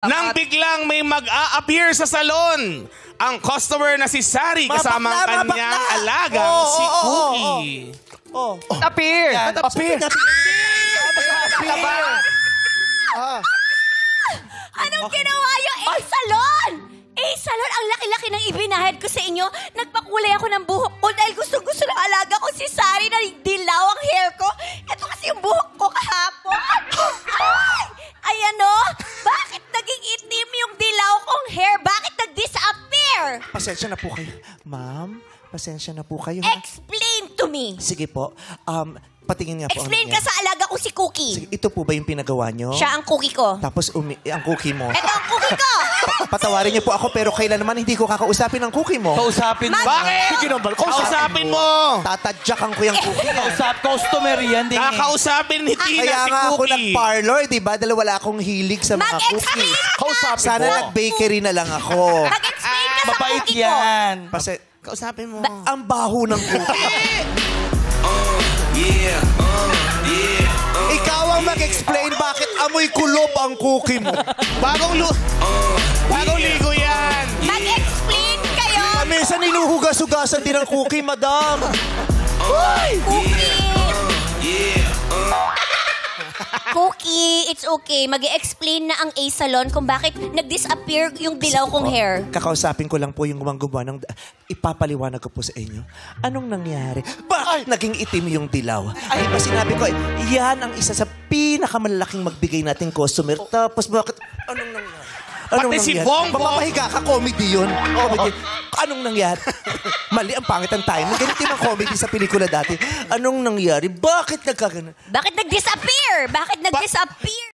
Nang biglang may mag-a-appear sa salon, ang customer na si Sari kasama ang kanyang alagang si Cookie. Appear! Appear! Anong ginawa yung A-Salon? A-Salon, ang laki-laki ng ibinahid ko sa inyo. Nagpakulay ako ng buhok ko dahil gusto-gusto ng alaga ko si Sari na dilaw ang hair ko. Ito kasi yung buhok ko kahapon. Ay, ano? Bakit naging itim yung dilaw kong hair? Bakit nag-disappear? Pasensya na po kayo. Ma'am, pasensya na po kayo. Ha? Explain to me. Sige po. Patingin nga po. Explain ka sa alaga ko si Cookie. Sige, ito po ba yung pinagawa nyo? Siya ang cookie ko. Tapos ang cookie mo. Ito ang cookie ko. Patawarin niyo po ako pero kailan naman hindi ko kakausapin ang cookie mo. Kausapin mo. Bakit? Kausapin mo! Tatadyakan ko yung cookie. Customer yan. Kakausapin ni Tina Kaya si nga ako Cookie. nag-parlor, di ba? Dahil wala akong hilig sa mga cookie. Kausapin Sana mo. nag-bakery na lang ako. Mag-explain ka sa Mabait cookie ko. yan. Kausapin mo. Ang baho ng cookie. Ikaw ang mag-explain bakit amoy kulob ang cookie mo. Bagong ligo yan. Mag-explain kayo. Minsan ninuhugas-hugasan din ang cookie, madam. Cookie. Cookie, it's okay. Mag-explain na ang A-Salon kung bakit nag-disappear yung dilaw kong hair. Kakausapin ko lang po yung gumagawa ng... Ipapaliwanag ko po sa inyo. Anong nangyari? Bakit naging itim yung dilaw? Ay, ba sinabi ko, yan ang isa sa pinakamalaking magbigay nating customer. Tapos bakit... Anong nangyari? Pati si Bongbong. Mapapahiga ka, comedy yun. Comedy. Anong nangyari? Mali, ang pangit ang time. Ganito yung comedy sa pelikula dati. Anong nangyari? Bakit nagkagano? Bakit nag-disappear? Bakit nag-disappear?